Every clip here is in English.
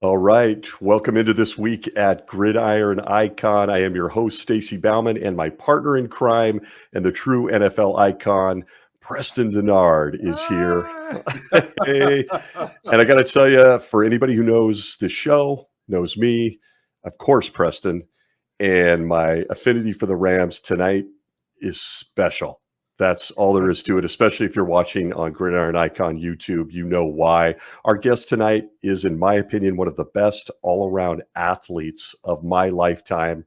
All right. Welcome into this week at Gridiron Icon. I am your host, Stacey Bauman, and my partner in crime and the true NFL icon, Preston Denard, is here. Hey. And I got to tell you, for anybody who knows the show, knows me, of course, Preston, and my affinity for the Rams tonight is special. That's all there is to it, especially if you're watching on Gridiron Icon YouTube. You know why. Our guest tonight is, in my opinion, one of the best all-around athletes of my lifetime.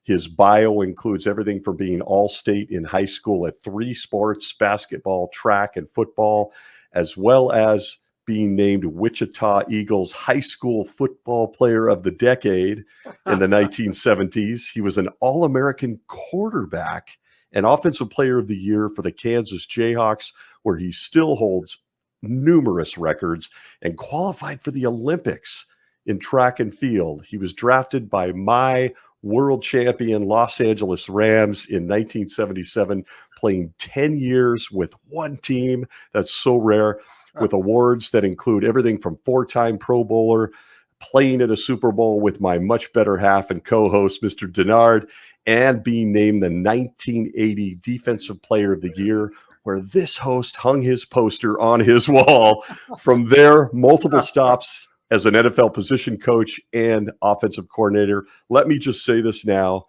His bio includes everything from being all-state in high school at 3 sports, basketball, track, and football, as well as being named Wichita Eagles High School Football Player of the Decade in the 1970s. He was an All-American quarterback and Offensive Player of the Year for the Kansas Jayhawks, where he still holds numerous records, and qualified for the Olympics in track and field. He was drafted by my world champion Los Angeles Rams in 1977, playing 10 years with one team. That's so rare, with awards that include everything from 4-time Pro Bowler, playing at a Super Bowl with my much better half and co-host, Mr. Denard, and being named the 1980 Defensive Player of the Year, where this host hung his poster on his wall. From there, multiple stops as an NFL position coach and offensive coordinator. Let me just say this now.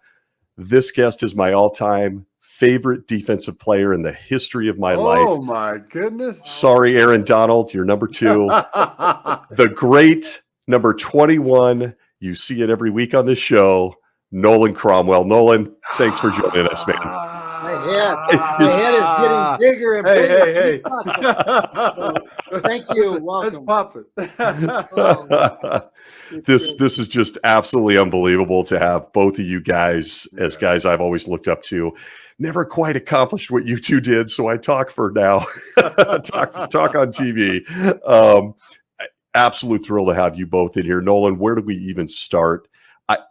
This guest is my all-time favorite defensive player in the history of my life. Oh, my goodness. Sorry, Aaron Donald, you're number 2. The great number 21. You see it every week on this show. Nolan Cromwell. Nolan, thanks for joining us, man. My head is getting bigger and bigger. Hey. Thank you. Welcome. Let's pop it. This is just absolutely unbelievable to have both of you guys as guys I've always looked up to. Never quite accomplished what you two did, so I talk for now. talk on TV. Absolute thrill to have you both in here. Nolan, where do we even start?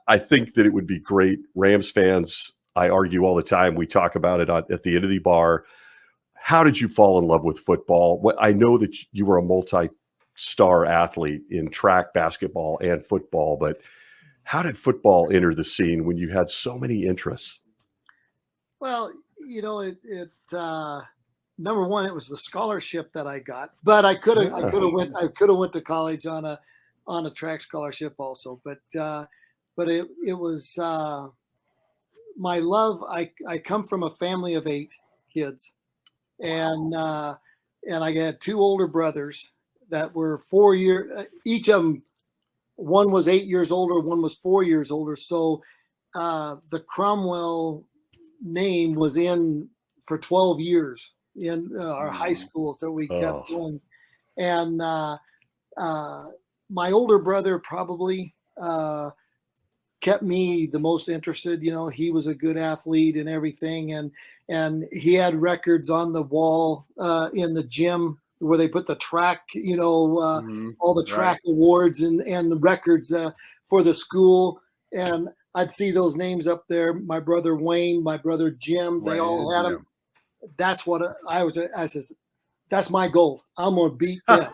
I think that it would be great. Rams fans, I argue all the time. We talk about it at the end of the bar. How did you fall in love with football? I know that you were a multi-star athlete in track, basketball, and football, but how did football enter the scene when you had so many interests? Well, number one, it was the scholarship that I got, but I could have went to college on a track scholarship also, but it was my love. I come from a family of 8 kids, and I had 2 older brothers that were 4 years each of them. One was 8 years older, one was 4 years older. So the Cromwell name was in for 12 years in our high school, so we kept going. And my older brother probably kept me the most interested. He was a good athlete and everything, and he had records on the wall in the gym where they put the track, all the track awards and the records for the school. And I'd see those names up there. My brother Wayne, my brother Jim, they all had them. That's what I said, that's my goal. I'm going to beat them.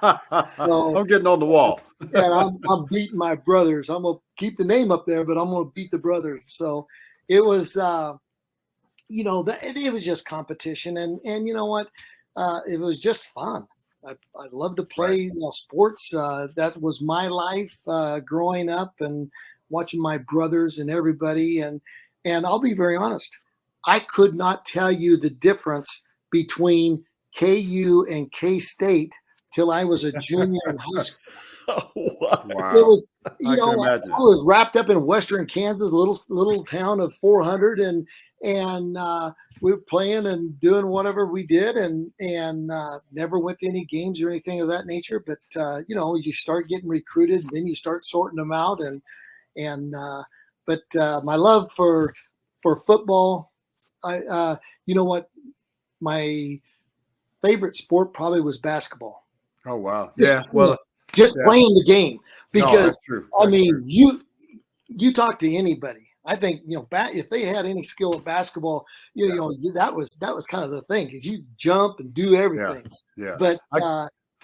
So, I'm getting on the wall. And I'm beating my brothers. I'm going to keep the name up there, but I'm going to beat the brothers. So it was, it was just competition. And you know what? It was just fun. I love to play sports. That was my life growing up and watching my brothers and everybody. And I'll be very honest. I could not tell you the difference between KU and K-State till I was a junior in high school. Wow. It was, I was wrapped up in Western Kansas, little town of 400, and we were playing and doing whatever we did, and never went to any games or anything of that nature. But you start getting recruited, and then you start sorting them out, but my love for football, my favorite sport probably was basketball. Oh, wow. Just playing the game, because true. You talk to anybody. I think, if they had any skill at basketball, that was kind of the thing, because you jump and do everything. Yeah. But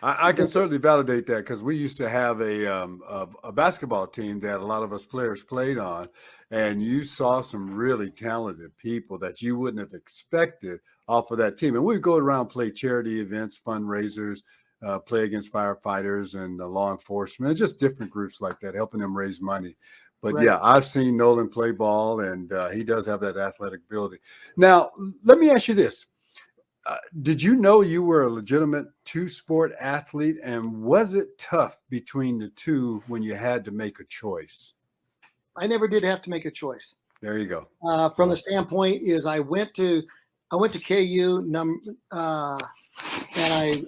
I can certainly validate that because we used to have a basketball team that a lot of us players played on, and you saw some really talented people that you wouldn't have expected off of that team. And we'd go around, play charity events, fundraisers, play against firefighters and law enforcement, just different groups like that, helping them raise money. But Right. yeah, I've seen Nolan play ball, and he does have that athletic ability. Now, let me ask you this. Did you know you were a legitimate two-sport athlete, and was it tough between the two when you had to make a choice? I never did have to make a choice. There you go. From the standpoint is I went to KU, and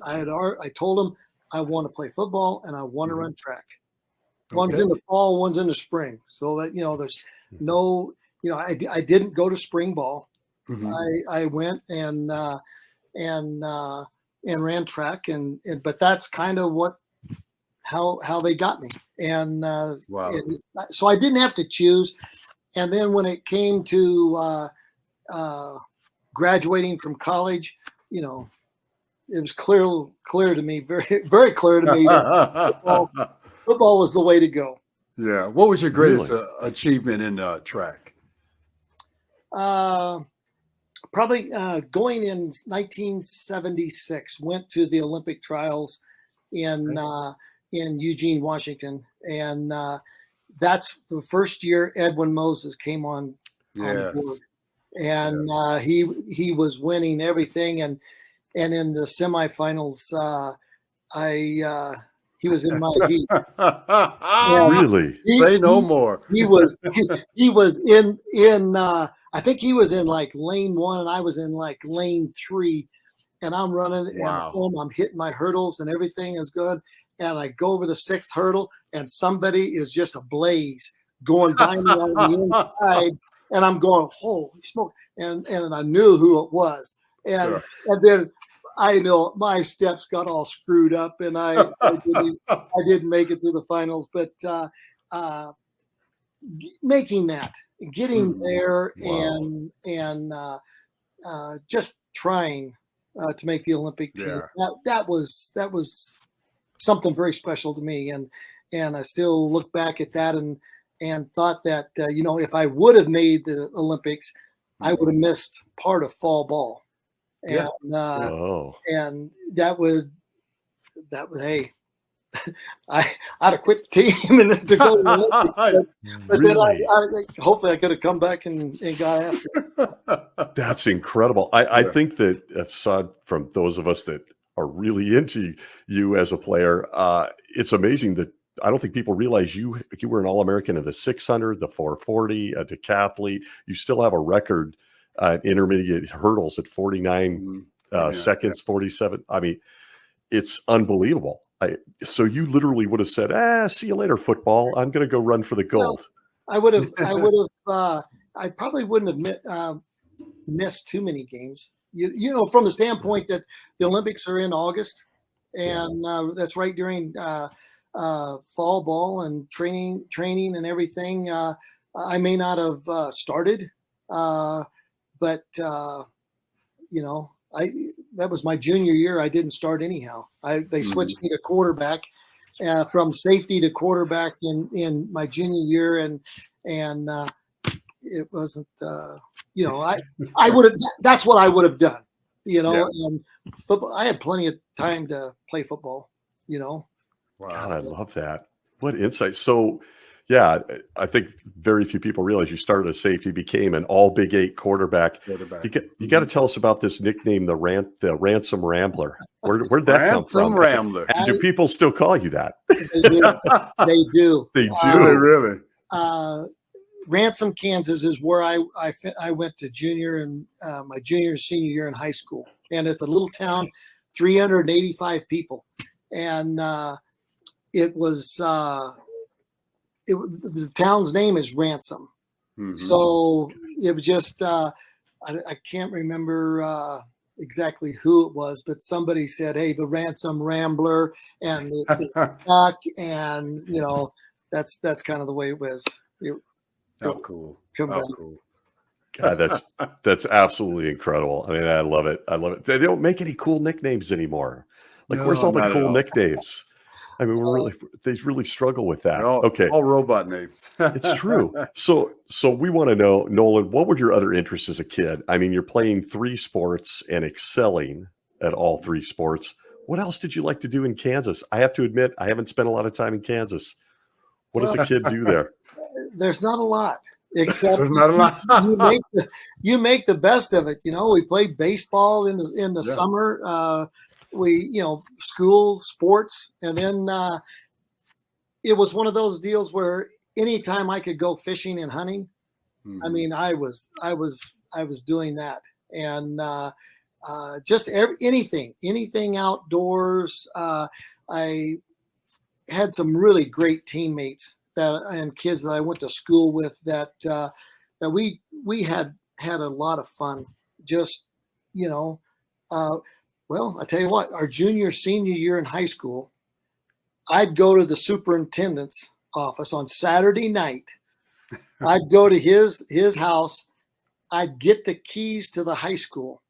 I told them I want to play football and I want to run track. One's in the fall, one's in the spring, so that there's no, I didn't go to spring ball. I went and ran track, but that's kind of how they got me, and Wow. and so I didn't have to choose. And then when it came to graduating from college, it was clear to me, very very clear to me that football was the way to go. Yeah. What was your greatest Really? achievement in track? Probably going in 1976, went to the Olympic trials in Eugene, Washington, and that's the first year Edwin Moses came on board, and he was winning everything, and in the semifinals, he was in my heat. Really? Say no more. He was in I think he was in like lane 1 and I was in like lane 3, and I'm running Wow. and I'm hitting my hurdles and everything is good, and I go over the 6th hurdle and somebody is just ablaze going by me on the inside, and I'm going, holy smoke, and I knew who it was, and then I know my steps got all screwed up, and I didn't make it to the finals, but making that, getting there, Wow. and just trying to make the Olympic team. Yeah. That was something very special to me, and I still look back at that and thought that if I would have made the Olympics, I would have missed part of fall ball. Yeah. And that would hey, I'd have quit the team and to go to the Olympics. But Really? then I hopefully I could have come back and got after it. That's incredible. I think that aside from those of us that are really into you as a player, it's amazing that I don't think people realize you were an All-American in the 600, the 440, a decathlete. You still have a record intermediate hurdles at 49 seconds, 47. I mean, it's unbelievable. So you literally would have said, see you later, football. I'm going to go run for the gold. I probably wouldn't have missed too many games. From the standpoint that the Olympics are in August, and that's right during fall ball and training and everything. I may not have started, but that was my junior year. I didn't start anyhow. They switched me to quarterback, from safety to quarterback in my junior year, and it wasn't. I would have. That's what I would have done. And football. I had plenty of time to play football. Wow. God, I love that. What insight. So, yeah, I think very few people realize you started as safety, became an all Big 8 quarterback. You got to tell us about this nickname, the Ransom Rambler. Where'd that come from? Ransom Rambler. And do people still call you that? They do. They do. Really? Ransom, Kansas is where I went to junior and my junior and senior year in high school, and it's a little town, 385 people, and it was. The town's name is Ransom. So it was just, I can't remember exactly who it was, but somebody said, hey, the Ransom Rambler, and it's stuck, and that's kind of the way it was. Cool. Cool. God, that's absolutely incredible. I mean, I love it. They don't make any cool nicknames anymore. Like, where's No, all the not at cool all. nicknames? I mean, they really struggle with that. They're all, Okay, all robot names. it's true. So we want to know, Nolan, what were your other interests as a kid? I mean, you're playing 3 sports and excelling at all 3 sports. What else did you like to do in Kansas? I have to admit, I haven't spent a lot of time in Kansas. What does a kid do there? There's not a lot, except There's not a lot. you make the best of it. You know, we played baseball in the Yeah. summer. We, school sports, and then it was one of those deals where anytime I could go fishing and hunting, I mean, I was doing that, and just anything outdoors. I had some really great teammates and kids that I went to school with that we had a lot of fun. Just, well, I tell you what, our senior year in high school, I'd go to the superintendent's office on Saturday night. I'd go to his house. I'd get the keys to the high school.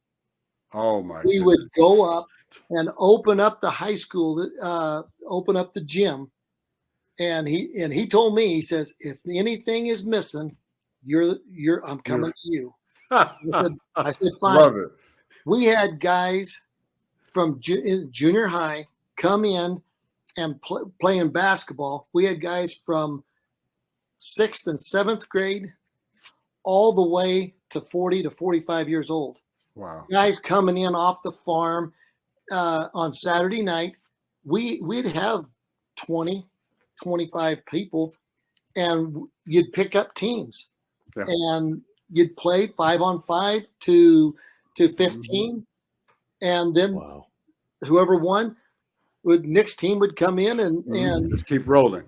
Oh my! We would go up and open up the high school, open up the gym, and he told me, he says, if anything is missing, I'm coming to you. I said, fine. Love it. We had guys from junior high come in and playing basketball. We had guys from 6th and 7th grade all the way to 40 to 45 years old. Wow. Guys coming in off the farm on Saturday night. We'd have 20, 25 people, and you'd pick up teams. Yeah. And you'd play 5-on-5 to 15, and then whoever won, Nick's team would come in and just keep rolling.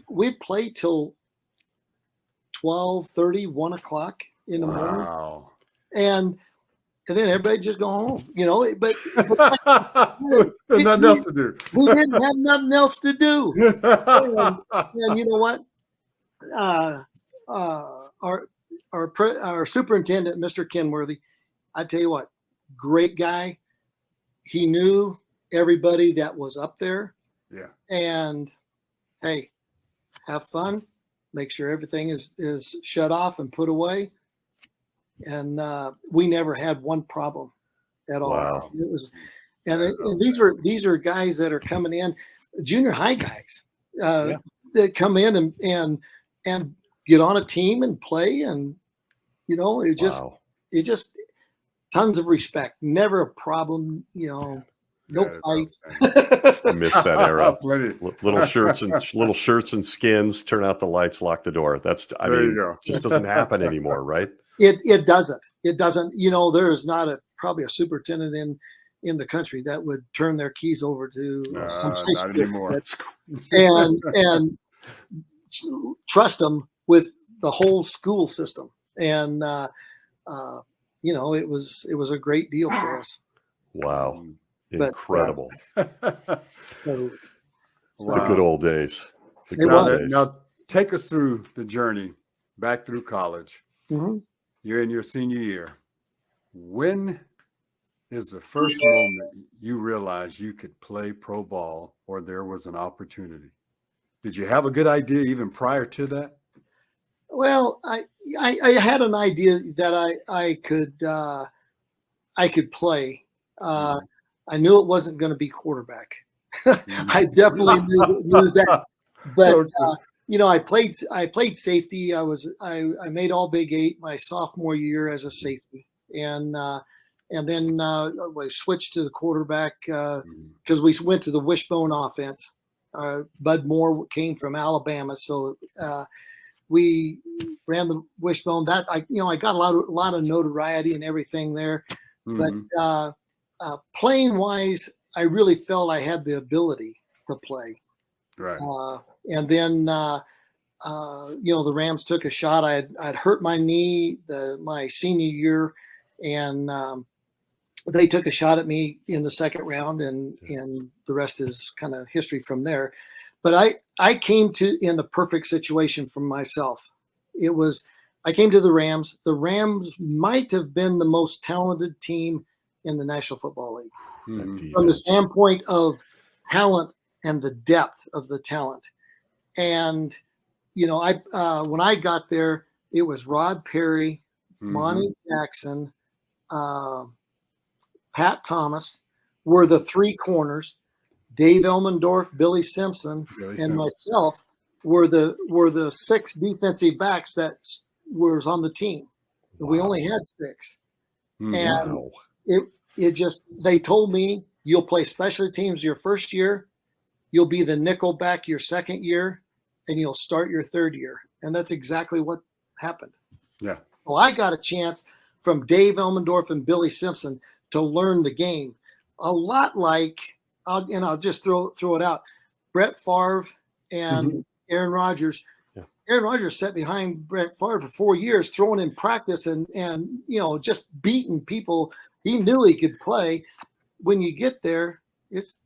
We'd play till 12:30, 1 o'clock in the morning, and then everybody just go home. But there's nothing else to do. We didn't have nothing else to do, and you know what? Our superintendent, Mr. Kenworthy, I tell you what, great guy. He knew everybody that was up there. Yeah. And hey, have fun. Make sure everything is shut off and put away. And we never had one problem at all. Wow. It was, and these are guys that are coming in, junior high guys that come in and get on a team and play, and it just tons of respect, never a problem, no fights. I miss that era. Plenty. Little shirts and skins, turn out the lights, lock the door. Just doesn't happen anymore, right? It doesn't. There is not probably a superintendent in the country that would turn their keys over to some high not anymore. and trust them with the whole school system. And it was a great deal for us. Wow. Incredible. So, the good old days. Now take us through the journey back through college. Mm-hmm. You're in your senior year. When is the first moment you realized you could play pro ball, or there was an opportunity? Did you have a good idea even prior to that? Well, I had an idea that I could play. I knew it wasn't going to be quarterback. I definitely knew that. But I played safety. I made all Big 8 my sophomore year as a safety, and then I switched to the quarterback because we went to the wishbone offense. Bud Moore came from Alabama, so we ran the wishbone. That I got a lot of notoriety and everything there, but playing wise, I really felt I had the ability to play. Right. And then the Rams took a shot. I'd hurt my knee my senior year, and they took a shot at me in the second round, and the rest is kind of history from there. But I came in the perfect situation for myself. I came to the Rams. The Rams might have been the most talented team in the National Football League Mhm. from the standpoint of talent and the depth of the talent. And, you know, when I got there, it was Rod Perry, Monty Jackson, Pat Thomas were the three corners. Dave Elmendorf, Billy Simpson, and myself were the six defensive backs that was on the team. Wow. We only had six. And it just, they told me, you'll play special teams your first year, you'll be the nickel back your second year, and you'll start your third year. And that's exactly what happened. Yeah. Well, I got a chance from Dave Elmendorf and Billy Simpson to learn the game. A lot like, I'll just throw it out, Brett Favre and Aaron Rodgers. Yeah. Aaron Rodgers sat behind Brett Favre for 4 years, throwing in practice and you know, just beating people. He knew he could play. When you get there,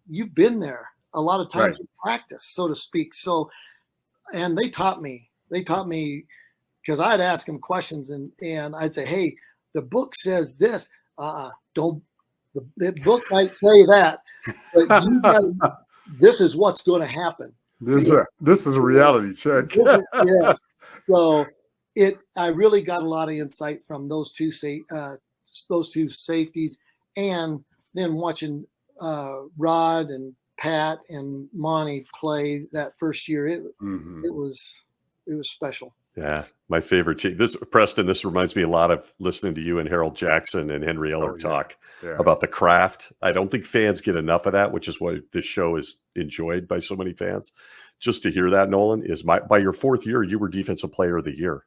you've been there a lot of times in practice, so to speak. So, and they taught me because I'd ask them questions and I'd say, hey, the book says this. Don't. The book might say that, but this is what's going to happen. This is a reality check. Yes. So I really got a lot of insight from those two safeties, and then watching Rod and Pat and Monty play that first year. It was special. Yeah, my favorite team. Preston, this reminds me a lot of listening to you and Harold Jackson and Henry Eller talk about the craft. I don't think fans get enough of that, which is why this show is enjoyed by so many fans. Just to hear that, Nolan, is by your fourth year, you were Defensive Player of the Year.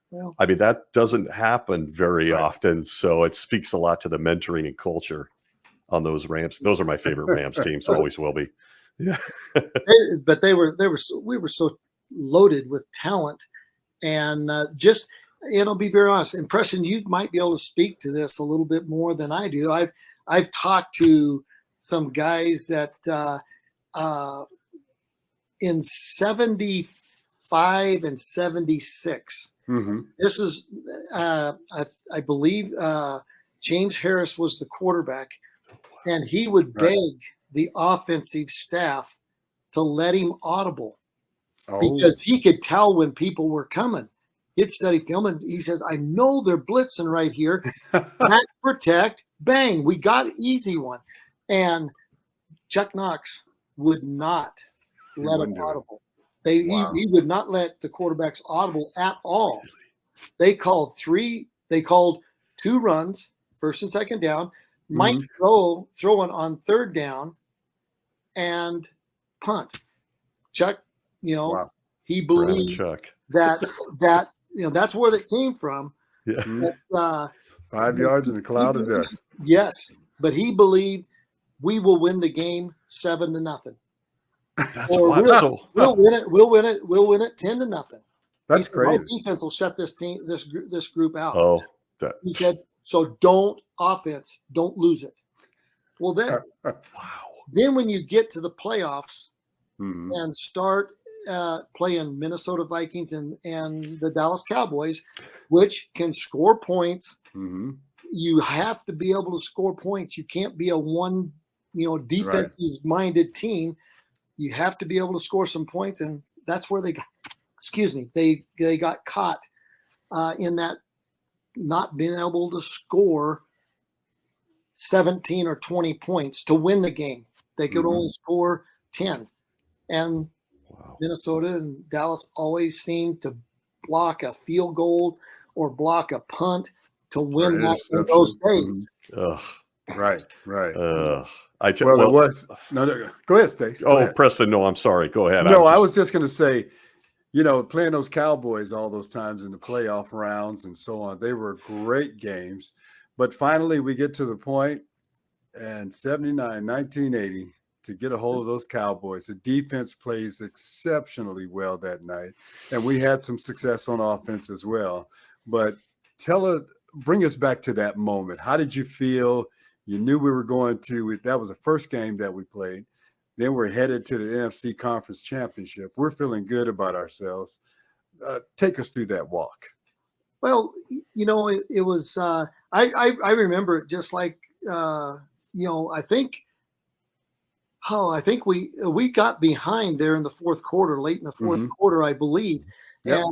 Well, I mean, that doesn't happen very often, so it speaks a lot to the mentoring and culture on those Rams. Those are my favorite Rams teams, always will be. Yeah, but we were so loaded with talent. And I'll be very honest. And Preston, you might be able to speak to this a little bit more than I do. I've talked to some guys that in 75 and 76. This is I believe James Harris was the quarterback, and he would beg the offensive staff to let him audible. Because he could tell when people were coming. He'd study film, and he says, I know they're blitzing right here. Back protect, bang, we got easy one. And Chuck Knox would not let him audible. He would not let the quarterbacks audible at all. They called two runs, first and second down, might throw it on third down, and punt. Chuck, you know, he believed that you know, that's where that came from. Yeah. But, 5 yards in a cloud of dust. Yes, but he believed we will win the game 7-0. We'll win it. We'll win it 10-0. That's crazy. Our defense will shut this group out. He said, so don't lose it. Well, then, then when you get to the playoffs and start playing Minnesota Vikings and the Dallas Cowboys, which can score points. You have to be able to score points. You can't be a defensive-minded team. You have to be able to score some points, and that's where they got caught in that not being able to score 17 or 20 points to win the game. They could only score 10, and Minnesota and Dallas always seem to block a field goal or block a punt to win that in those days. Right. It was no. Go ahead, Stace. Preston, no, I'm sorry. Go ahead. No, I was just going to say, you know, playing those Cowboys all those times in the playoff rounds and so on, they were great games. But finally, we get to the point, and 1980. To get a hold of those Cowboys. The defense plays exceptionally well that night, and we had some success on offense as well. But bring us back to that moment. How did you feel? You knew we were going to – that was the first game that we played. Then we're headed to the NFC Conference Championship. We're feeling good about ourselves. Take us through that walk. Well, you know, it was I remember it just like I think we got behind there in the fourth quarter, late in the fourth quarter, I believe. Yep.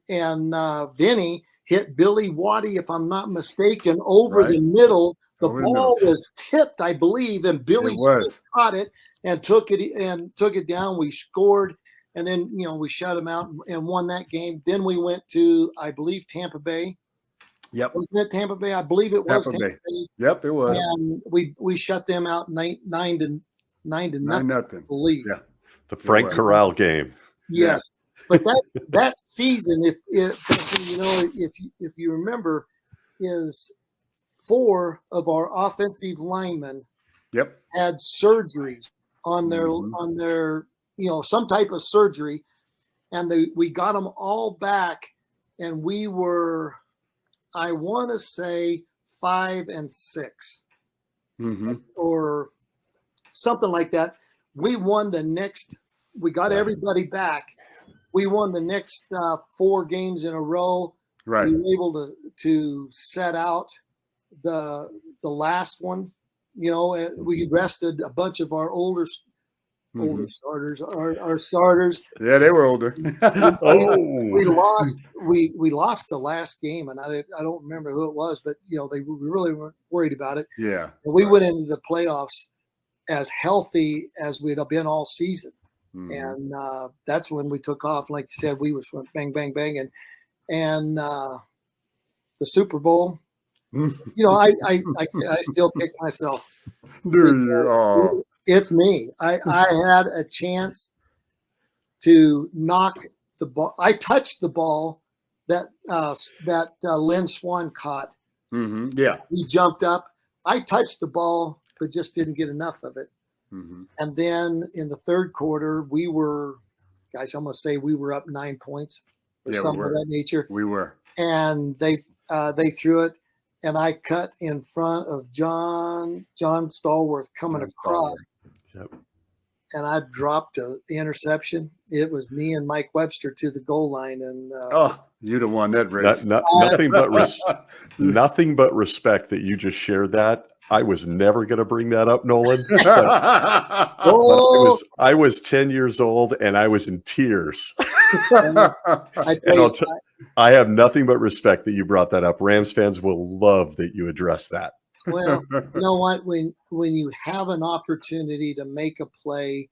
And Vinny hit Billy Waddy, if I'm not mistaken, over the middle. The ball was tipped, I believe, and Billy Smith caught it and took it down. We scored, and then we shut him out and won that game. Then we went to, I believe, Tampa Bay. Yep. Wasn't it Tampa Bay? I believe it was Tampa Bay. Yep, it was. And we shut them out 9 to nothing. I believe. Yeah. The Frank Corral game. Yes. But that season, if you remember, is 4 of our offensive linemen had surgeries on their some type of surgery, and we got them all back, and we were, I want to say, 5 and 6 or something like that. We won the next. We got everybody back. We won the next 4 games in a row. Right. We were able to set out the last one. We rested a bunch of our older starters. Our starters. Yeah, they were older. We lost the last game, and I don't we who it was, but we really weren't worried about it. Yeah. And we went into the playoffs as healthy as we'd have been all season. And that's when we took off. Like you said, we was bang, bang, bang, and the Super Bowl. I still kick myself. It's me. I had a chance to knock the ball. I touched the ball that Lynn Swan caught. Yeah. He jumped up. I touched the ball, but just didn't get enough of it. And then in the third quarter, we were, guys, I'm going to say we were up 9 points or something of that nature. We were. And they threw it, and I cut in front of John Stallworth coming across. Yep. And I dropped the interception. It was me and Mike Webster to the goal line. And you'd have won that race. Nothing but respect that you just shared that. I was never going to bring that up, Nolan. I was 10 years old and I was in tears. I have nothing but respect that you brought that up. Rams fans will love that you address that. Well, you know what? When you have an opportunity to make a play,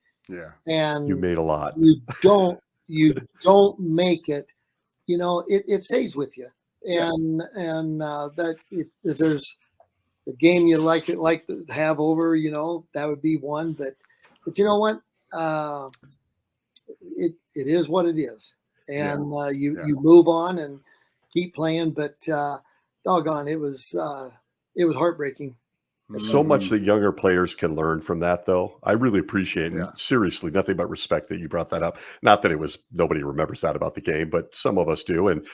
and you made a lot, you don't make it. It stays with you. And that if there's a game you like to have over, that would be one. But you know what? It is what it is, and you move on and keep playing. But doggone, it was heartbreaking. So much that younger players can learn from that, though. I really appreciate it. And seriously, nothing but respect that you brought that up. Not that nobody remembers that about the game, but some of us do. And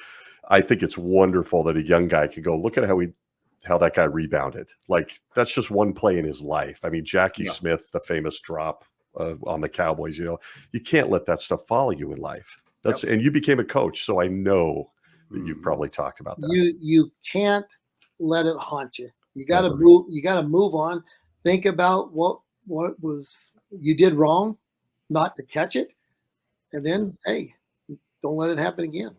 I think it's wonderful that a young guy can go, look at how that guy rebounded. Like, that's just one play in his life. I mean, Jackie Smith, the famous drop on the Cowboys, you can't let that stuff follow you in life. And you became a coach, so I know that you've probably talked about that. You can't let it haunt you. You got to move. You got to move on. Think about what was you did wrong, not to catch it, and then don't let it happen again.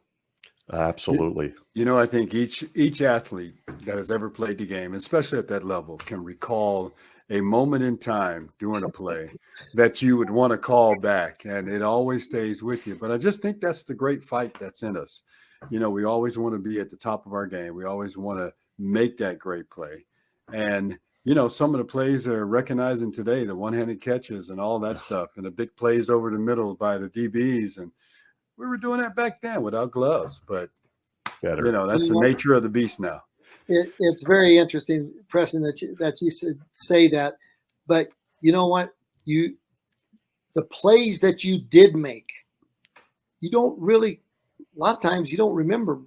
Absolutely. I think each athlete that has ever played the game, especially at that level, can recall a moment in time during a play that you would want to call back, and it always stays with you. But I just think that's the great fight that's in us. We always want to be at the top of our game. We always want to make that great play. And, some of the plays they're recognizing today, the one-handed catches and all that stuff, and the big plays over the middle by the DBs. And we were doing that back then without gloves. But, that's the nature of the beast now. It's very interesting, Preston, that you say that. But you know what? The plays that you did make, you don't really – a lot of times you don't remember.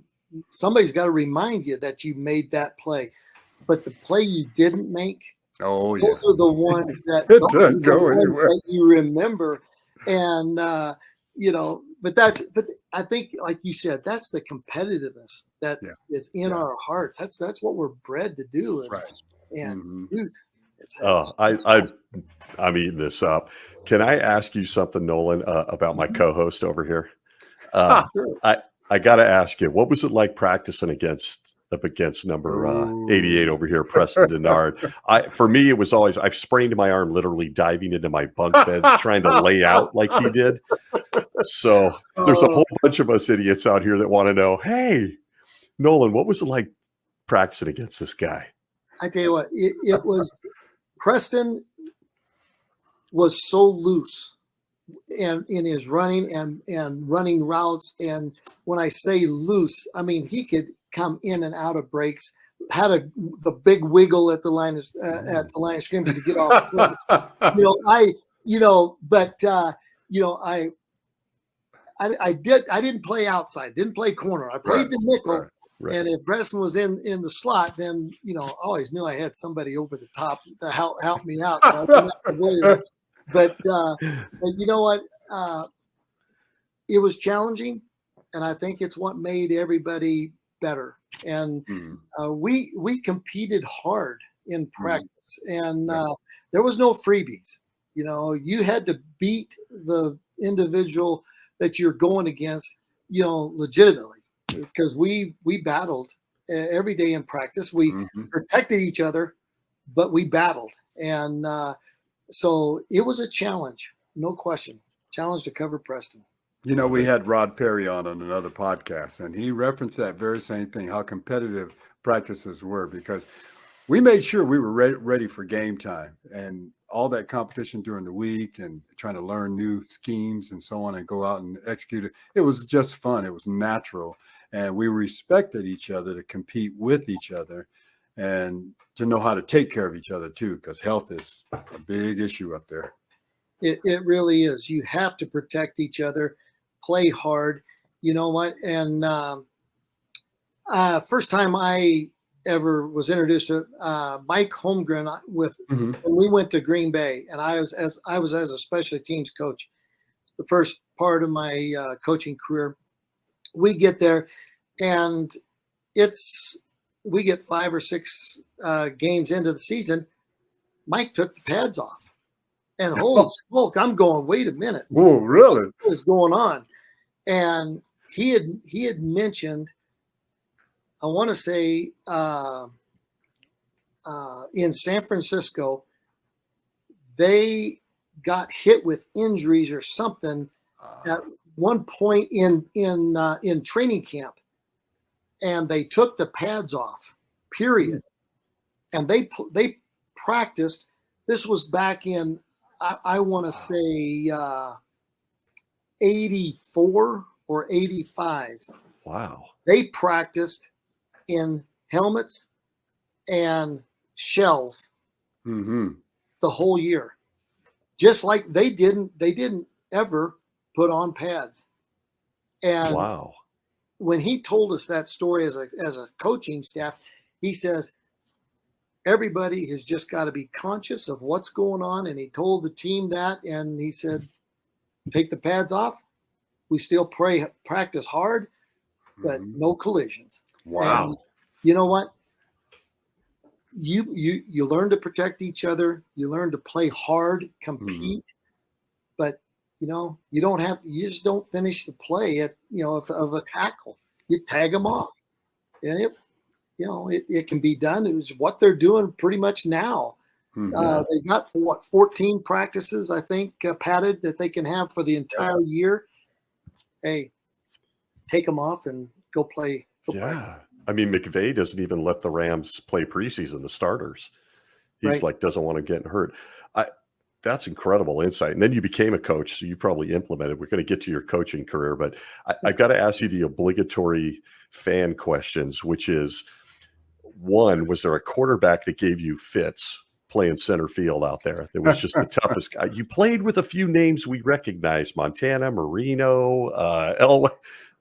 Somebody's got to remind you that you made that play. But the play you didn't make, those are the ones that don't go anywhere. That you remember. And but I think, like you said, that's the competitiveness that is in our hearts. That's what we're bred to do. And dude, I'm eating this up. Can I ask you something, Nolan, about my co-host over here? I got to ask you, what was it like practicing up against number 88 over here, Preston Denard? For me, it was always, I've sprained my arm literally diving into my bunk bed, trying to lay out like he did. So there's a whole bunch of us idiots out here that want to know, hey, Nolan, what was it like practicing against this guy? I tell you what, it was, Preston was so loose and in his running and running routes. And when I say loose, I mean, he could come in and out of breaks, had the big wiggle at the line of scrimmage to get off. I didn't play outside, didn't play corner. I played the nickel. Right. And if Preston was in the slot, then, I always knew I had somebody over the top to help me out. But you know what? It was challenging, and I think it's what made everybody better. And we competed hard in practice, and there was no freebies. You had to beat the individual that you're going against, legitimately, because we battled every day in practice. We protected each other, but we battled. And so it was a challenge, no question. Challenge to cover Preston. We had Rod Perry on another podcast, and he referenced that very same thing, how competitive practices were, because we made sure we were ready for game time and all that competition during the week and trying to learn new schemes and so on and go out and execute it. It was just fun. It was natural. And we respected each other to compete with each other and to know how to take care of each other too, because health is a big issue up there. It really is. You have to protect each other, play hard. You know what? And first time I ever was introduced to Mike Holmgren when we went to Green Bay, and I was as a special teams coach, the first part of my coaching career. We get there, and we get 5 or 6 games into the season. Mike took the pads off, and holy smoke, I'm going, wait a minute. Oh, really? What is going on? And he had mentioned, I want to say in San Francisco, they got hit with injuries or something at one point in training camp, and they took the pads off, period. And they practiced. This was back in, I want to say 84 or 85. Wow. They practiced in helmets and shells the whole year, just like they didn't ever put on pads. And wow, when he told us that story as a coaching staff, he says everybody has just got to be conscious of what's going on. And he told the team that, and he said, take the pads off. We still practice hard, but no collisions. Wow. And you know what? You learn to protect each other. You learn to play hard, compete, but you just don't finish the play at of a tackle. You tag them off, and it can be done. It was what they're doing pretty much now. They got 14 practices, I think, padded that they can have for the entire year. Hey, take them off and go play. Play. I mean, McVay doesn't even let the Rams play preseason, the starters. He's doesn't want to get hurt. That's incredible insight. And then you became a coach, so you probably implemented. We're going to get to your coaching career, but I've got to ask you the obligatory fan questions, which is, one, was there a quarterback that gave you fits playing center field out there? That was just the toughest guy. You played with a few names we recognize: Montana, Marino, Elway,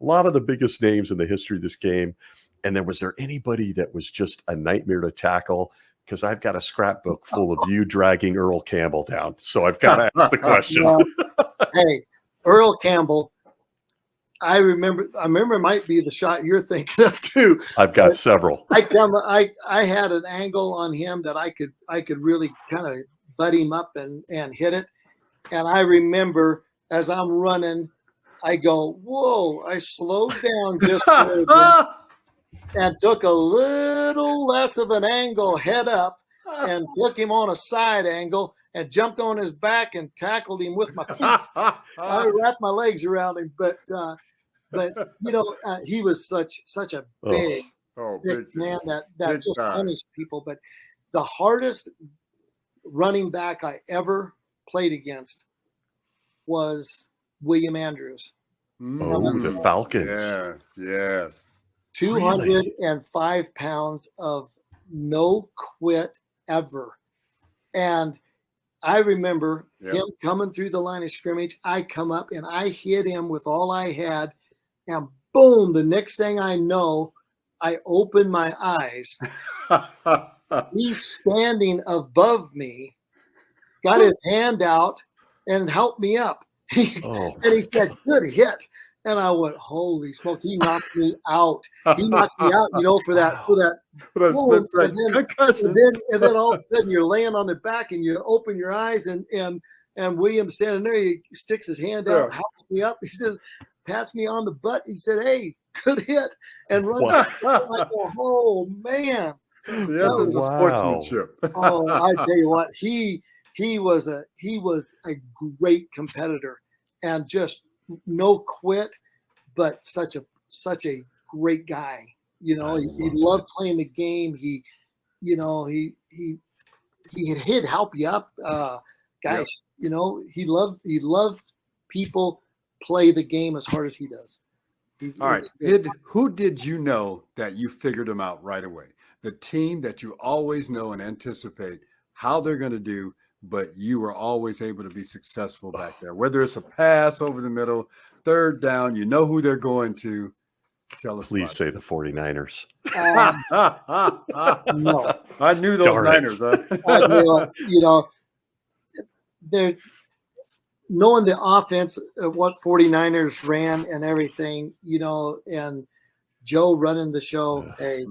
a lot of the biggest names in the history of this game. And then was there anybody that was just a nightmare to tackle? Because I've got a scrapbook full of you dragging Earl Campbell down. So I've got to ask the question. Hey, Earl Campbell, I remember it might be the shot you're thinking of too. I've got several. I had an angle on him that I could really kind of butt him up and hit it. And I remember as I'm running, I go, whoa, I slowed down just a little bit and took a little less of an angle head up and took him on a side angle and jumped on his back and tackled him with my feet. I wrapped my legs around him, but he was such a big man that just punished people. But the hardest running back I ever played against was William Andrews. The Falcons. Yes. 205 pounds of no quit ever. And I remember him coming through the line of scrimmage. I come up and I hit him with all I had. And boom, the next thing I know, I open my eyes. He's standing above me, got his hand out and helped me up. And he said, good hit. And I went, holy smoke, he knocked me out. He knocked me out, for that split second. And then all of a sudden you're laying on the back and you open your eyes and William's standing there. He sticks his hand out, helps me up. He says, pats me on the butt. He said, hey, good hit. And runs out. I go, oh man. The essence of sportsmanship. I tell you what, he was a great competitor and just no quit, but such a great guy. He loved playing the game. He'd help you up. He loved people play the game as hard as he does. All right. Who did you know that you figured them out right away? The team that you always know and anticipate how they're going to do, but you were always able to be successful back there. Whether it's a pass over the middle, third down, you know who they're going to. Tell us. Please say the 49ers. No. I knew those Niners. They're knowing the offense of what 49ers ran and everything, and Joe running the show. Hey,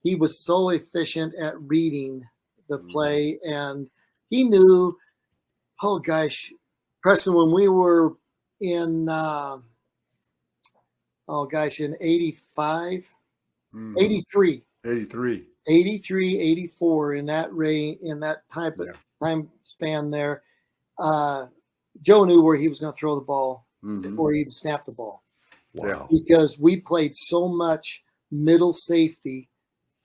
he was so efficient at reading the play, and he knew. Oh gosh, Preston, when we were in in 85, 83, 84 in that type of time span there. Joe knew where he was going to throw the ball before he even snapped the ball. Wow. Because we played so much middle safety,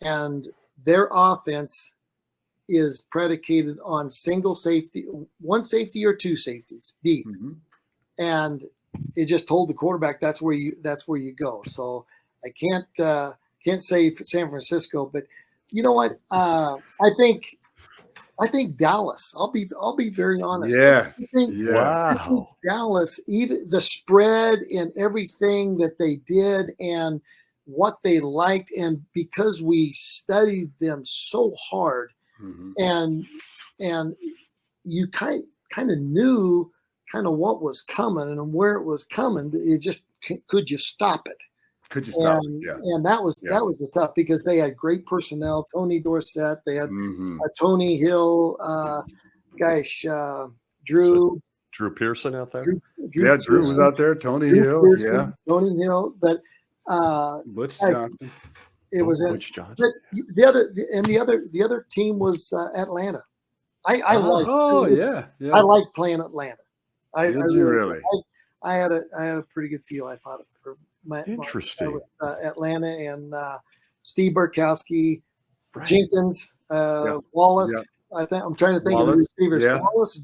and their offense is predicated on single safety, one safety or two safeties deep. And it just told the quarterback that's where you go. So I can't say San Francisco, but you know what? I think Dallas. I'll be very honest. Yeah. I think Dallas, even the spread and everything that they did and what they liked, and because we studied them so hard, and you kind of knew kind of what was coming and where it was coming. It just could you stop it? Could you stop it? Yeah. And that was the tough, because they had great personnel. Tony Dorsett, they had Tony Hill, Drew Pearson out there. Drew was out there. Tony Hill, Pearson, Tony Hill, but Butch Johnson. It was Butch Johnson. The other team was Atlanta. I liked playing Atlanta. I had a pretty good feel, I thought, for my Atlanta, and Steve Burkowski, Jenkins, Wallace. Yeah. I'm trying to think of the receivers. Yeah. Wallace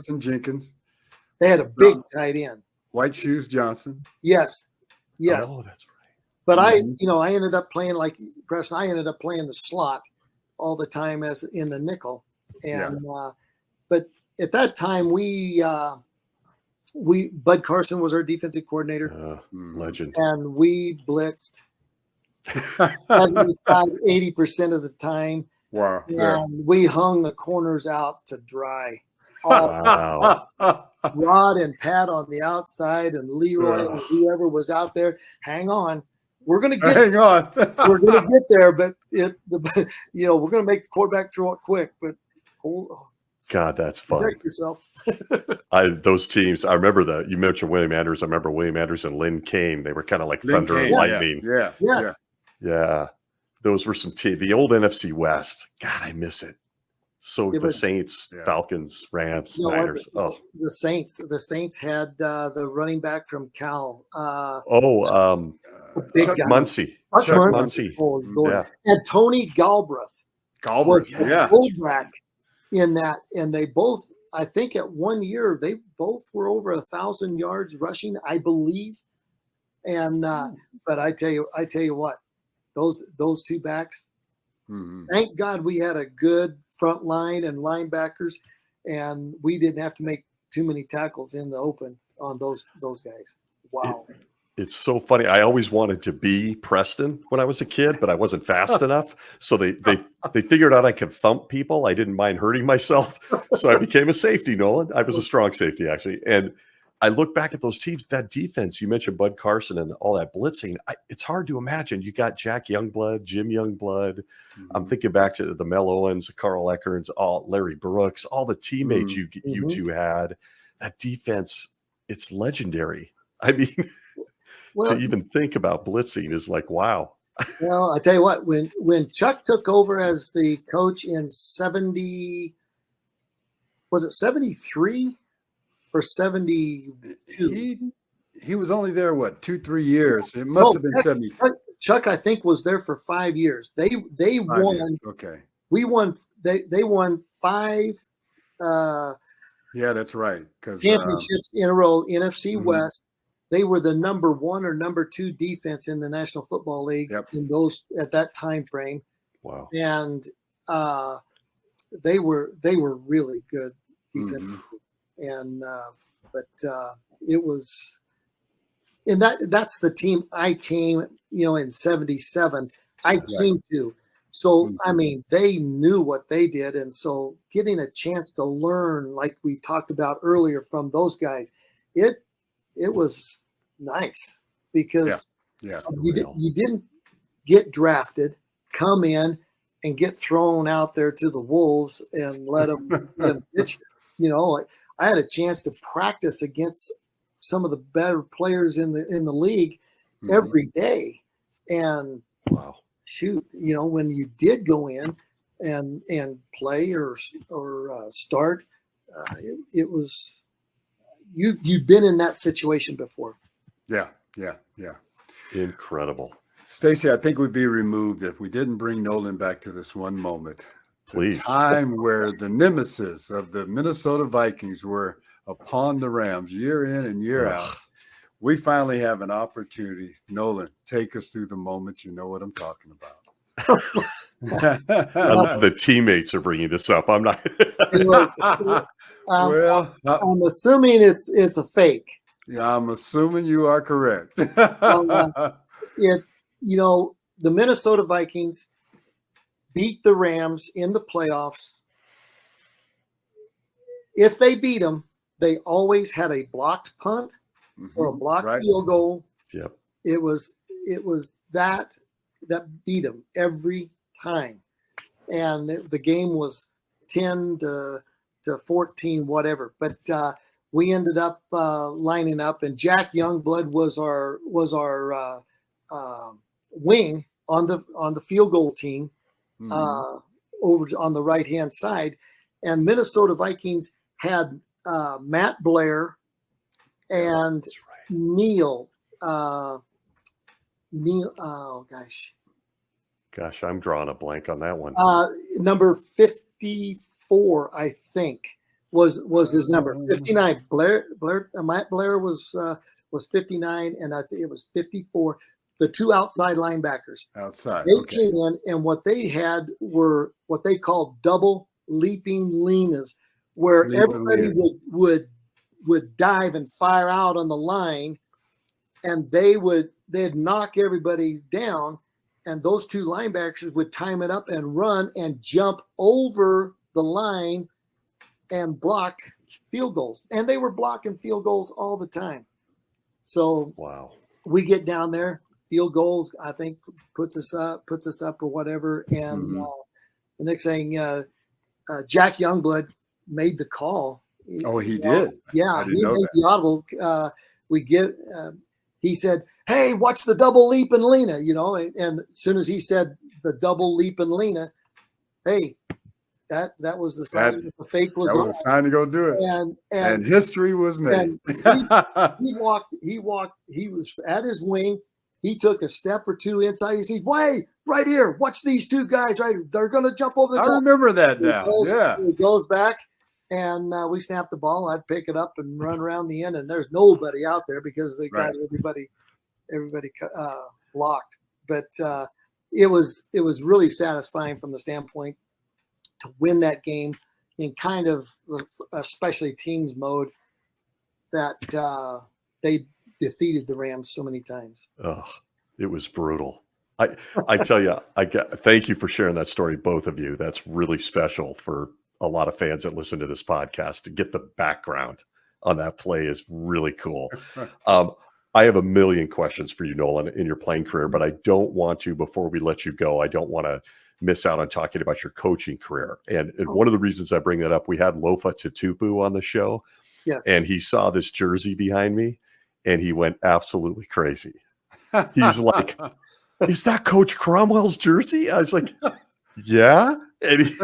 and Jenkins. They had a big tight end. White Shoes Johnson. Yes. Oh, that's right. But I ended up playing like Preston. I ended up playing the slot all the time as in the nickel, and but at that time Bud Carson was our defensive coordinator, legend, and we blitzed 80% of the time. Wow! And we hung the corners out to dry. Wow. Rod and Pat on the outside, and Leroy and whoever was out there. Hang on, we're gonna get. Hang on. We're gonna get there, but we're gonna make the quarterback throw it quick. But God, that's fun. protect yourself. Those teams, I remember that. You mentioned William Andrews. I remember William Andrews and Lynn Kane. They were kind of like Lynn thunder and Kane, lightning. Yeah. Yes. Yeah. Those were some teams. The old NFC West. God, I miss it. So the Saints, Falcons, Rams, Niners. The Saints had the running back from Cal. Chuck Muncie. Chuck Muncie. Oh, yeah. And Tony Galbraith. Was fullback in that, and they both, I think, at 1 year they both were over 1,000 yards rushing, I believe. And but I tell you what, those two backs. Mm-hmm. Thank God we had a good front line and linebackers, and we didn't have to make too many tackles in the open on those guys. Wow. It's so funny. I always wanted to be Preston when I was a kid, but I wasn't fast enough. So they figured out I could thump people. I didn't mind hurting myself. So I became a safety, Nolan. I was a strong safety, actually. And I look back at those teams, that defense, you mentioned Bud Carson and all that blitzing. It's hard to imagine. You got Jack Youngblood, Jim Youngblood. Mm-hmm. I'm thinking back to the Mel Owens, Carl Eckerns, Larry Brooks, all the teammates you two had. That defense, it's legendary. I mean, to even think about blitzing is like, wow. Well, I tell you what, when Chuck took over as the coach in 73 or 72? He was only there, 2-3 years. It must have been 70. Chuck, I think, was there for 5 years. They won. Years. Okay. We won. They won 5. Yeah, that's right. Championships in a row. NFC West. They were the number 1 or number 2 defense in the National Football League in those at that time frame. Wow! And they were really good defense. And but it was, and that's the team I came, in 77. I came to. So I mean, they knew what they did, and so getting a chance to learn, like we talked about earlier, from those guys, it was nice because you didn't get drafted, come in, and get thrown out there to the wolves and let them pitch. I had a chance to practice against some of the better players in the league every day, and shoot, when you did go in and play or start, it was you'd been in that situation before. Yeah. Incredible. Stacy, I think we'd be removed if we didn't bring Nolan back to this one moment. Please. The time where the nemesis of the Minnesota Vikings were upon the Rams year in and year out. We finally have an opportunity. Nolan, take us through the moment. You know what I'm talking about. I love the teammates are bringing this up. I'm not. I'm assuming it's a fake. Yeah, I'm assuming you are correct. The Minnesota Vikings beat the Rams in the playoffs. If they beat them, they always had a blocked punt or a blocked field goal. Yep. It was that beat them every time, and the game was 10 to 14, whatever. But we ended up lining up, and Jack Youngblood was our wing on the field goal team over on the right hand side, and Minnesota Vikings had Matt Blair and Neil. Oh gosh, I'm drawing a blank on that one. Number 54, I think, was his number. 59. Matt Blair was 59, and I think it was 54. The two outside linebackers. They came in, and what they had were what they called double leaping leanas, where everybody would dive and fire out on the line, and they'd knock everybody down, and those two linebackers would time it up and run and jump over the line and block field goals. And they were blocking field goals all the time. So Wow. we get down there, field goals, I think puts us up or whatever. And the next thing, Jack Youngblood made the call. He did. Yeah, he made the audible. He said, "Hey, watch the double leap and Lena," and as soon as he said the double leap and Lena, hey, that was the sign that the fake was. That was a sign to go do it. And history was made. He was at his wing. He took a step or two inside. He said, "Wait, right here. Watch these two guys. Right, they're going to jump over the top." I remember that now. He goes back, and we snap the ball. I pick it up and run around the end, and there's nobody out there because they got everybody blocked. But it was really satisfying from the standpoint to win that game in kind of especially teams mode that they defeated the Rams so many times. Oh, it was brutal. I tell you, thank you for sharing that story, both of you. That's really special for a lot of fans that listen to this podcast. To get the background on that play is really cool. I have a million questions for you, Nolan, in your playing career, but I don't want to, before we let you go, I don't want to miss out on talking about your coaching career. And one of the reasons I bring that up, we had Lofa Tatupu on the show. Yes. And he saw this jersey behind me and he went absolutely crazy. He's like, "Is that Coach Cromwell's jersey?" I was like, "Yeah." And he,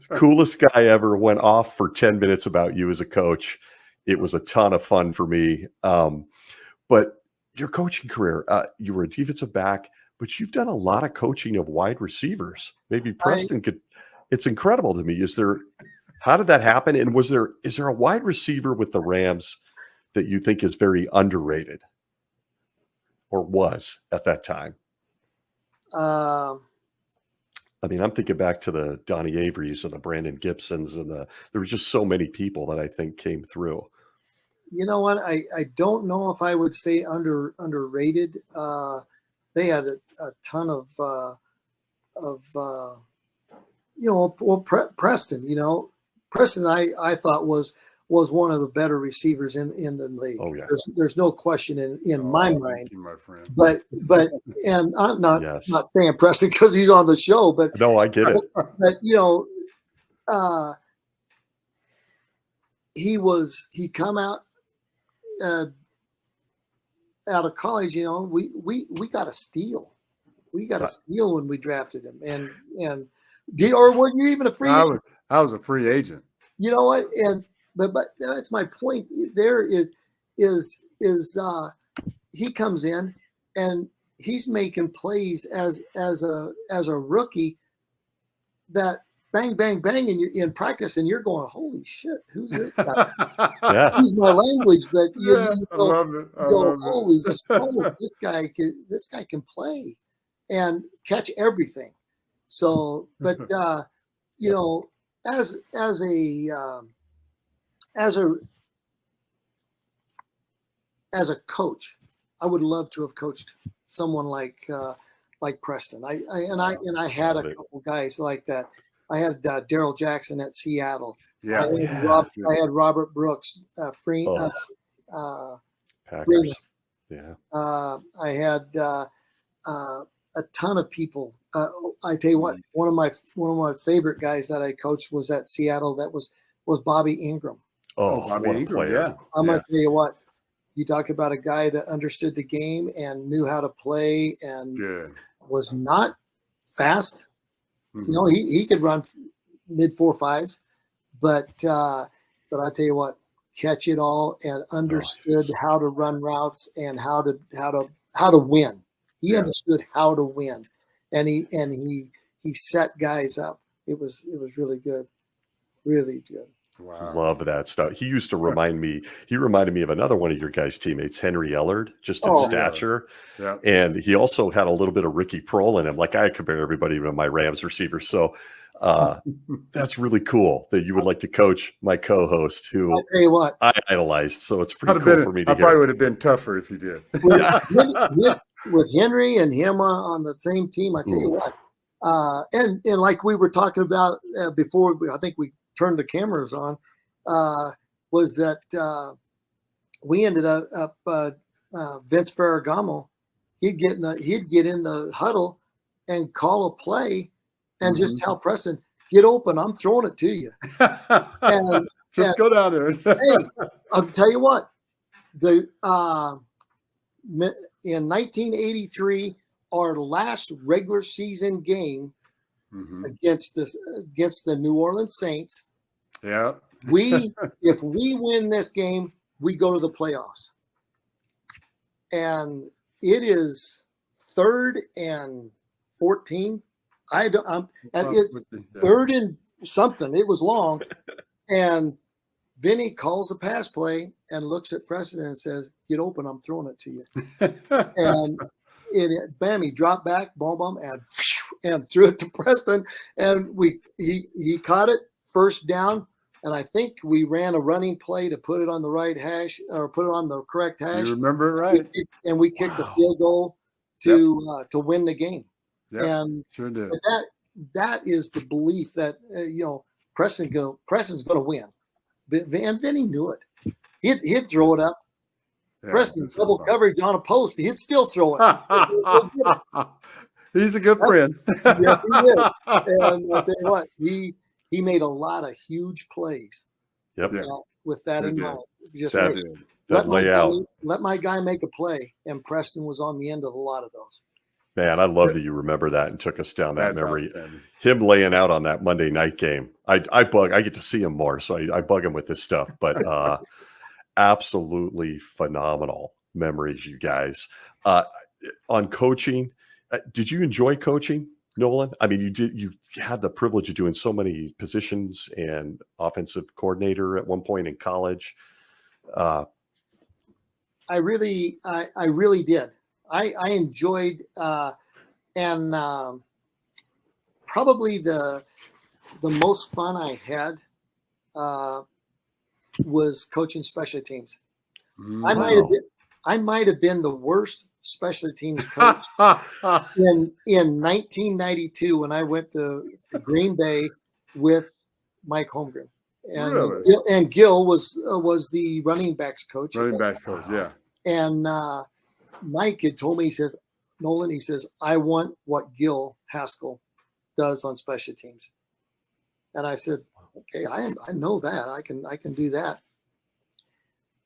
coolest guy ever, went off for 10 minutes about you as a coach. It was a ton of fun for me. But your coaching career, you were a defensive back, but you've done a lot of coaching of wide receivers. Maybe Preston could. It's incredible to me. How did that happen? And is there a wide receiver with the Rams that you think is very underrated, or was at that time? I mean, I'm thinking back to the Donnie Averys and the Brandon Gibsons, and there were just so many people that I think came through. You know what? I don't know if I would say underrated. They had a ton of Preston. Preston, I thought was one of the better receivers in the league. Oh yeah. There's no question in my mind. You, my friend. But and I'm not saying Preston because he's on the show, but no, I get it. But he come out of college. We got a steal. We got a steal when we drafted him, or were you even a free agent? I was a free agent. You know what? But that's my point. There is he comes in and he's making plays as a rookie that bang bang bang in practice, and you're going, "Holy shit, who's this guy?" Yeah. Excuse my language, but I love it. "Holy smoke, this guy can play and catch everything." So, but as a coach, I would love to have coached someone like Preston. I had a couple guys like that. I had Daryl Jackson at Seattle. Yeah. I had Robert Brooks, Packers. Freeman. Yeah. I had a ton of people. I tell you what, one of my favorite guys that I coached was at Seattle. That was Bobby Ingram. Oh, Bobby Ingram, yeah. I'm going to tell you what, you talk about a guy that understood the game and knew how to play and was not fast. Mm-hmm. He could run mid 4.5s, but I tell you what, catch it all and understood how to run routes and how to win. He understood how to win, and he set guys up. It was really good, really good. Wow. Love that stuff. He used to remind me of another one of your guys' teammates, Henry Ellard, just in stature. Yeah. And he also had a little bit of Ricky Prohl in him. Like I compare everybody to my Rams receivers. So that's really cool that you would like to coach my co-host who I'll tell you what, I idolized. So it's pretty cool for me to hear. I probably would have been tougher if you did. With Henry and him on the same team, I tell you what. And like we were talking about before, I think we turned the cameras on, was that we ended up Vince Ferragamo. He'd get in the huddle and call a play and just tell Preston, get open. I'm throwing it to you. And just go down there. Hey, I'll tell you what. In 1983, our last regular season game against the New Orleans Saints. Yeah. If we win this game, we go to the playoffs. And it is 3rd and 14. It's 3rd and something. It was long. And Vinny calls a pass play and looks at Preston and says, get open, I'm throwing it to you. And bam, he dropped back, boom, and threw it to Preston. And he caught it, first down. And I think we ran a running play to put it on the right hash or put it on the correct hash. You remember it right. And we kicked a field goal to win the game. Yep. And sure did. That is the belief that, Preston's going to win. And then he knew it. He'd throw it up. Yeah, Preston's double coverage on a post. He'd still throw it. He's a good friend. Yes, he is. And I'll tell you what, he made a lot of huge plays. Yep. With that in mind. Just let my guy make a play, and Preston was on the end of a lot of those. Man, I love that you remember that and took us down that memory. Him laying out on that Monday night game. I get to see him more, so I bug him with this stuff. But absolutely phenomenal memories, you guys. On coaching, did you enjoy coaching, Nolan? I mean, you had the privilege of doing so many positions and offensive coordinator at one point in college. I really did. I enjoyed and probably the most fun I had was coaching special teams. Wow. I might have been the worst special teams coach in 1992 when I went to Green Bay with Mike Holmgren. And really? And Gil was the running backs coach. Yeah. And Mike had told me, he says, Nolan, he says, I want what Gil Haskell does on special teams. And I said, okay, I know that. I can do that.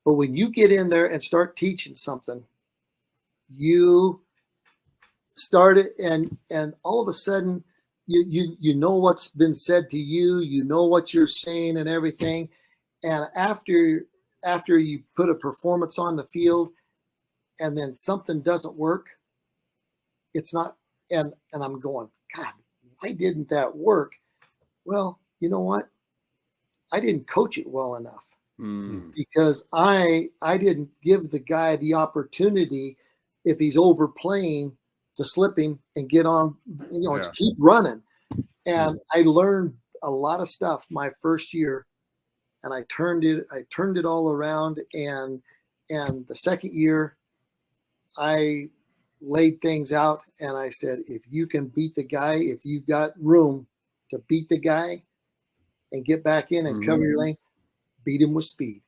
But when you get in there and start teaching something, you start it and all of a sudden you know what's been said to you, you know what you're saying and everything. And after you put a performance on the field and then something doesn't work, it's not, and I'm going, God, why didn't that work? Well, you know what? I didn't coach it well enough because I didn't give the guy the opportunity, if he's overplaying, to slip him and get on, to keep running. And I learned a lot of stuff my first year, and I turned it all around. And the second year, I laid things out, and I said, if you can beat the guy, if you got room to beat the guy and get back in and cover your lane, beat him with speed.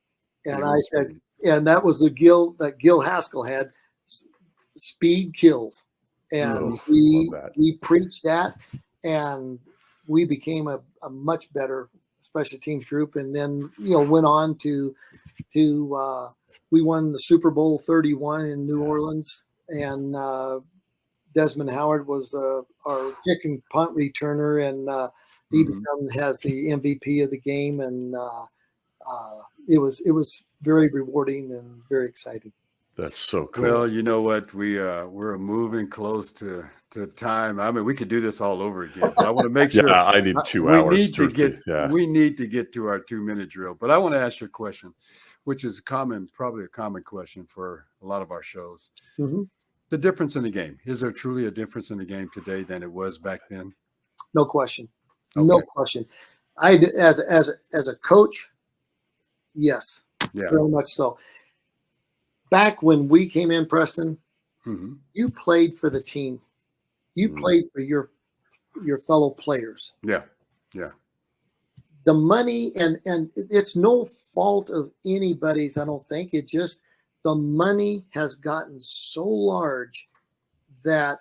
And I said, and that was the Gil that Gil Haskell had. Speed kills. And we preached that, and we became a much better special teams group. And then, went on to we won the Super Bowl 31 in New Orleans, and Desmond Howard was our kick and punt returner, and he has the MVP of the game, and it was very rewarding and very exciting. That's so cool. Well, you know what? We're moving close to time. I mean, we could do this all over again, but I want to make sure. Yeah, I need 2 hours. We need to get to our 2-minute drill. But I want to ask you a question, which is probably a common question for a lot of our shows. The difference in the game. Is there truly a difference in the game today than it was back then? No question. Okay. No question. As a coach, yes, very much so. Back when we came in, Preston, you played for the team. You played for your fellow players. Yeah. the money, and it's no fault of anybody's, I don't think. It just, the money has gotten so large that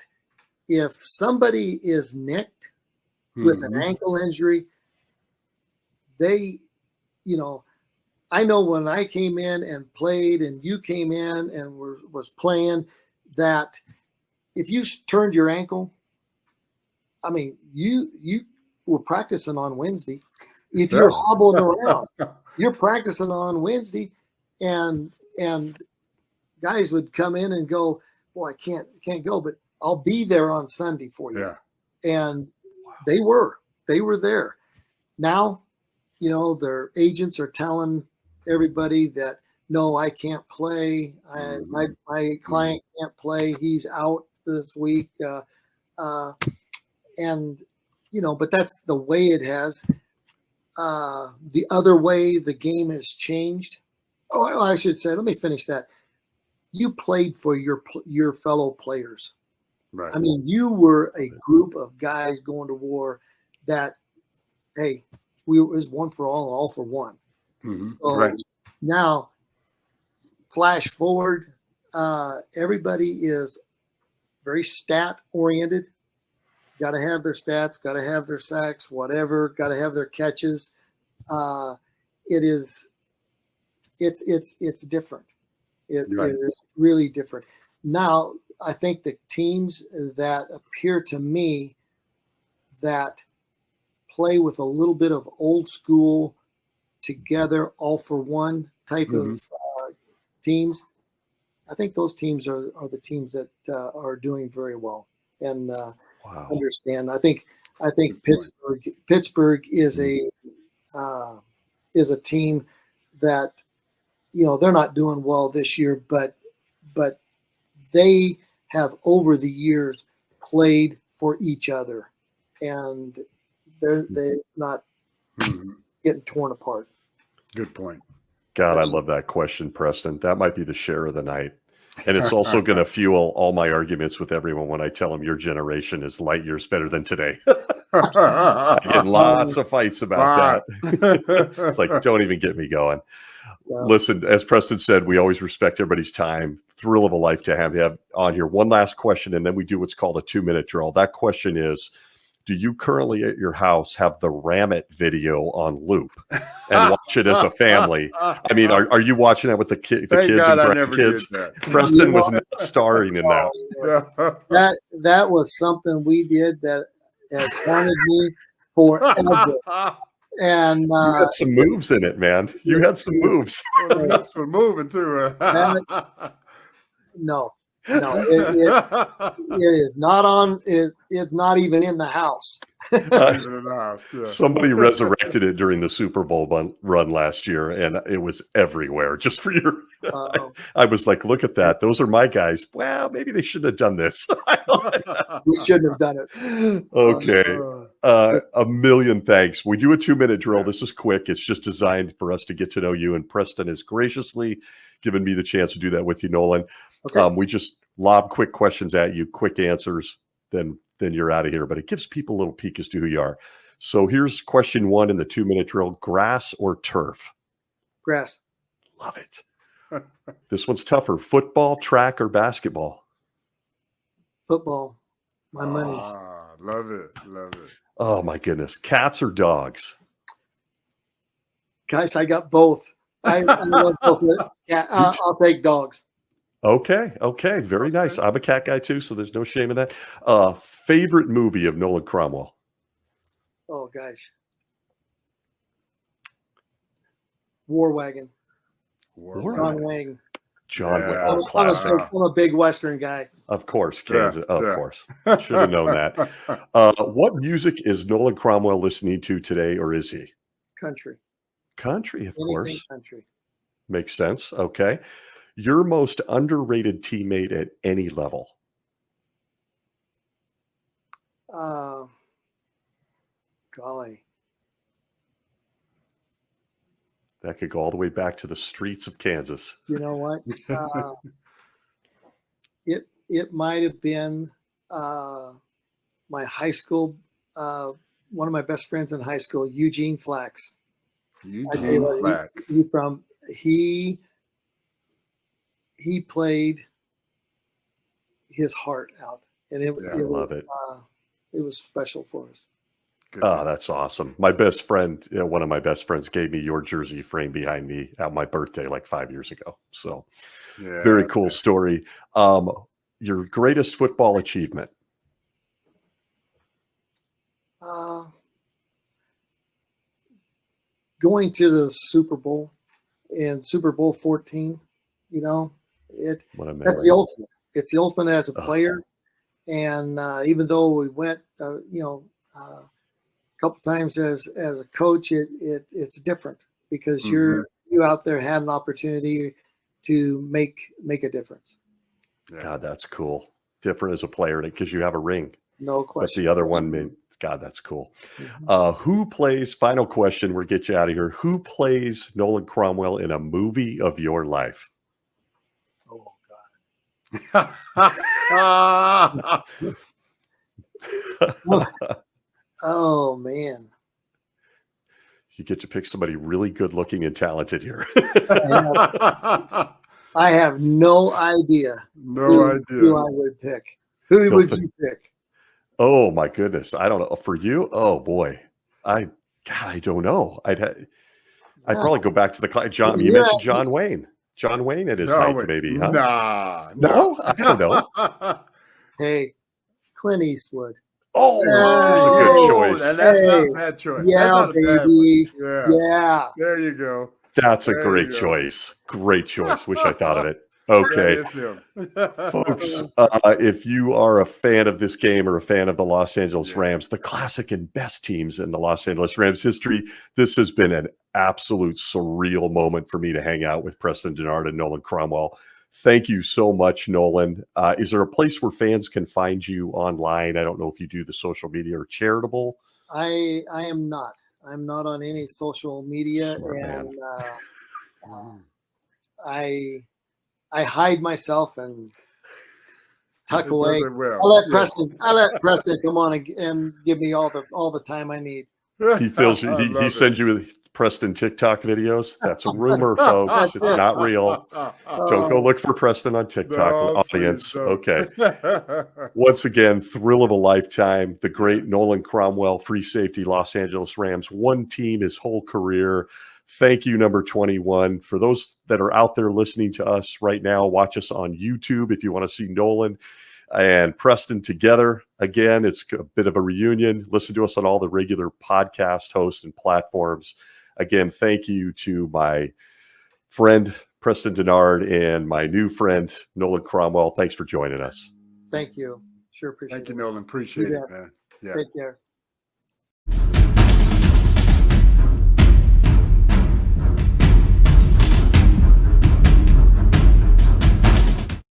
if somebody is nicked with an ankle injury, they, you know, I know when I came in and played and you came in and was playing, that if you turned your ankle, I mean, you were practicing on Wednesday. If you're hobbling around, you're practicing on Wednesday, and guys would come in and go, "Well, I can't go, but I'll be there on Sunday for you." Yeah. And they were there. Now, you know, their agents are telling everybody that, no, I can't play. My client can't play. He's out this week. And, you know, but that's the way it has. The other way the game has changed. Oh, I should say, let me finish that. You played for your fellow players. Right. I mean, you were a group of guys going to war that, hey, it was one for all for one. So Right. now, flash forward, everybody is very stat oriented. Got to have their stats, got to have their sacks, whatever, got to have their catches. It's different. It is really different. Now, I think the teams that appear to me that play with a little bit of old school together, all for one type of teams, I think those teams are the teams that are doing very well and understand. I think Pittsburgh is a team that, you know, they're not doing well this year, but they have over the years played for each other, and they're not getting torn apart. Good point. God, I love that question, Preston. That might be the share of the night. And it's also going to fuel all my arguments with everyone when I tell them your generation is light years better than today. I get lots of fights about that. It's like, don't even get me going. Yeah. Listen, as Preston said, we always respect everybody's time. Thrill of a life to have you on here. One last question, and then we do what's called a 2-minute drill. That question is, do you currently at your house have the Ram It video on loop and watch it as a family? I mean, are you watching that with the kids and grandkids? Preston was not starring in that. That was something we did that has haunted me forever. And you had some moves in it, man. You had some moves. Lips were moving too. No, it is not on. It's not even in the house. Somebody resurrected it during the Super Bowl run last year, and it was everywhere. Just for your, I was like, look at that. Those are my guys. Well, maybe they shouldn't have done this. We shouldn't have done it. Okay. A million thanks. We do a 2-minute drill. This is quick. It's just designed for us to get to know you. And Preston has graciously given me the chance to do that with you, Nolan. Okay. We just lob quick questions at you, quick answers, then you're out of here. But it gives people a little peek as to who you are. So here's question 1 in the 2-minute drill: grass or turf? Grass. Love it. This one's tougher: football, track, or basketball? Football. My money. Love it. Love it. Oh my goodness. Cats or dogs? Guys, I got both. I love both. Yeah, I'll take dogs. Okay. Very nice. I'm a cat guy too, so there's no shame in that. Favorite movie of Nolan Cromwell? Oh gosh. War Wagon. John Wayne. John Wayne. Oh, classic. I'm a big Western guy. Of course, Kansas. Of course. Should have known that. What music is Nolan Cromwell listening to today, or is he? Country. Country, of course. Country. Makes sense. Okay. Your most underrated teammate at any level? Golly. That could go all the way back to the streets of Kansas. You know what? It might have been my high school one of my best friends in high school, Eugene Flax. Eugene Flax. He played his heart out, and it was special for us. Good. Oh, that's awesome. My best friend, one of my best friends, gave me your jersey frame behind me at my birthday like 5 years ago. So very cool story. Your greatest football achievement? Going to the Super Bowl and Super Bowl 14, that's the ultimate. It's the ultimate as a player. And even though we went, a couple times as a coach, it's different because you out there had an opportunity to make a difference. God, that's cool. Different as a player because you have a ring. No question. But the other one, God, that's cool. Who plays, final question, we'll get you out of here. Who plays Nolan Cromwell in a movie of your life? Oh, God. Oh, man. You get to pick somebody really good looking and talented here. I have no idea. Who I would pick. Who would you pick? Oh my goodness. I don't know. For you? Oh boy. I don't know. I'd probably go back to the John. You mentioned John Wayne. John Wayne at his height, maybe, huh? No, I don't know. Hey, Clint Eastwood. Oh, that's a good choice. And that's not a bad choice. Yeah, baby. Yeah. There you go. That's a great choice. Great choice. Wish I thought of it. Okay. Folks, if you are a fan of this game or a fan of the Los Angeles Rams, the classic and best teams in the Los Angeles Rams history, this has been an absolute surreal moment for me to hang out with Preston Dennard and Nolan Cromwell. Thank you so much, Nolan. Is there a place where fans can find you online? I don't know if you do the social media or charitable. I am not. I'm not on any social media. Smart and I hide myself and tuck away. Well. I let Preston come on and give me all the time I need. He feels he sends you Preston TikTok videos. That's a rumor, folks. It's not real. Don't go look for Preston on TikTok, audience. Okay. Once again, thrill of a lifetime. The great Nolan Cromwell, free safety, Los Angeles Rams. One team his whole career. Thank you, number 21. For those that are out there listening to us right now, watch us on YouTube if you want to see Nolan and Preston together. Again, it's a bit of a reunion. Listen to us on all the regular podcast hosts and platforms. Again, thank you to my friend, Preston Dennard, and my new friend, Nolan Cromwell. Thanks for joining us. Thank you. Sure appreciate it. Thank you, Nolan. Appreciate it, man. Yeah. Take care.